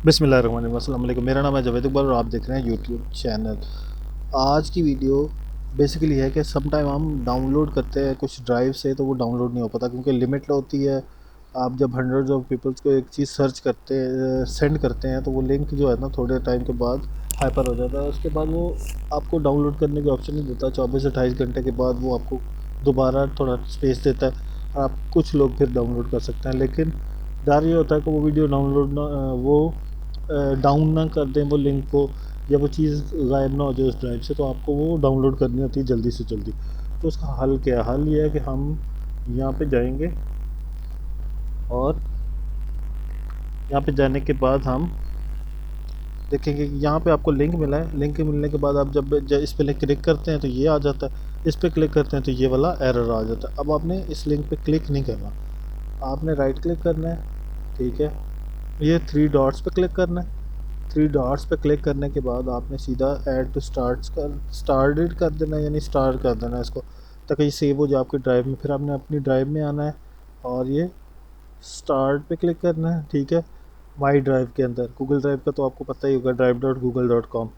बिस्मिल्लाहिर्रहमानिर्रहीम। अस्सलाम वालेकुम। मेरा नाम है जावेद इकबाल और आप देख रहे हैं यूट्यूब चैनल। आज की वीडियो बेसिकली है कि सम टाइम हम डाउनलोड करते हैं कुछ ड्राइव से, तो वो डाउनलोड नहीं हो पाता क्योंकि लिमिट होती है। आप जब हंड्रेड्स ऑफ पीपल्स को एक चीज़ सर्च करते सेंड करते हैं तो वो लिंक जो है ना थोड़े टाइम के बाद हाइपर हो जाता है। उसके बाद वो आपको डाउनलोड करने की ऑप्शन नहीं देता। 24 से 28 घंटे के बाद वो आपको दोबारा थोड़ा स्पेस देता है और आप कुछ लोग फिर डाउनलोड कर सकते हैं। लेकिन डर ये होता है कि वो वीडियो डाउनलोड ना वो डाउन ना कर दें वो लिंक को, या वो चीज़ गायब ना हो जाए उस ड्राइव से, तो आपको वो डाउनलोड करनी होती है जल्दी से जल्दी। तो उसका हल क्या है? हल ये है कि हम यहाँ पे जाएंगे और यहाँ पे जाने के बाद हम देखेंगे कि यहाँ पे आपको लिंक मिला है। लिंक मिलने के बाद आप जब इस पर क्लिक करते हैं तो ये आ जाता है, इस पर क्लिक करते हैं तो ये वाला एरर आ जाता है। अब आपने इस लिंक पे क्लिक नहीं करना, आपने राइट क्लिक करना है, ठीक है। ये थ्री डॉट्स पे क्लिक करना है। थ्री डॉट्स पे क्लिक करने के बाद आपने सीधा ऐड टू स्टार्टेड कर देना है, यानी स्टार्ट कर देना है इसको, ताकि ये सेव हो जाए आपकी ड्राइव में। फिर आपने अपनी ड्राइव में आना है और ये स्टार्ट पे क्लिक करना है, ठीक है। माई ड्राइव के अंदर गूगल ड्राइव का तो आपको पता ही होगा, drive.google.com।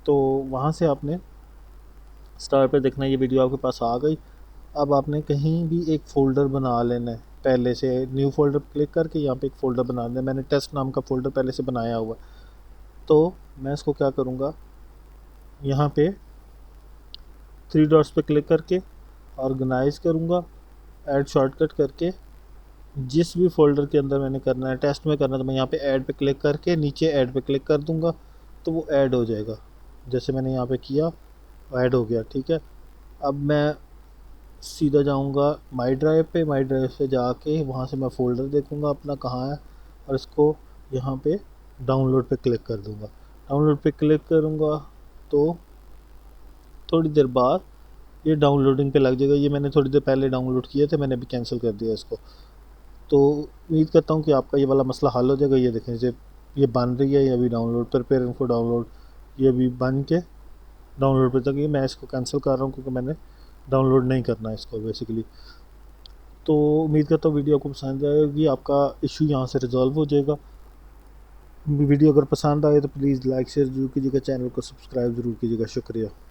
तो वहाँ से आपने स्टार्ट पे देखना है, ये वीडियो आपके पास आ गई। अब आपने कहीं भी एक फ़ोल्डर बना लेना है, पहले से न्यू फ़ोल्डर क्लिक करके यहाँ पे एक फ़ोल्डर बना लेना है। मैंने टेस्ट नाम का फ़ोल्डर पहले से बनाया हुआ है। तो मैं इसको क्या करूँगा, यहाँ पे थ्री डॉट्स पे क्लिक करके ऑर्गेनाइज़ करूँगा, ऐड शॉर्टकट करके जिस भी फ़ोल्डर के अंदर मैंने करना है, टेस्ट में करना है, तो मैं यहाँ पे ऐड पे क्लिक करके नीचे ऐड पे क्लिक कर दूँगा तो वो ऐड हो जाएगा। जैसे मैंने यहाँ पे किया, ऐड हो गया, ठीक है। अब मैं सीधा जाऊँगा माई ड्राइव पे, माई ड्राइव पे जाके वहाँ से मैं फ़ोल्डर देखूँगा अपना कहाँ है, और इसको यहाँ पे डाउनलोड पे क्लिक कर दूँगा। डाउनलोड पे क्लिक करूँगा तो थोड़ी देर बाद ये डाउनलोडिंग पे लग जाएगा। ये मैंने थोड़ी देर पहले डाउनलोड किए थे, मैंने अभी कैंसिल कर दिया इसको। तो उम्मीद करता हूँ कि आपका ये वाला मसला हल हो जाएगा। ये देखें, ये बन रही है, ये अभी डाउनलोड प्रिपेयर इनको डाउनलोड, ये अभी बन के डाउनलोड पे तक। ये मैं इसको कैंसिल कर रहा हूँ क्योंकि मैंने डाउनलोड नहीं करना है इसको बेसिकली। तो उम्मीद करता हूँ वीडियो आपको पसंद आएगी, आपका इशू यहाँ से रिजॉल्व हो जाएगा। वीडियो अगर पसंद आए तो प्लीज़ लाइक शेयर ज़रूर कीजिएगा, चैनल को सब्सक्राइब ज़रूर कीजिएगा। शुक्रिया।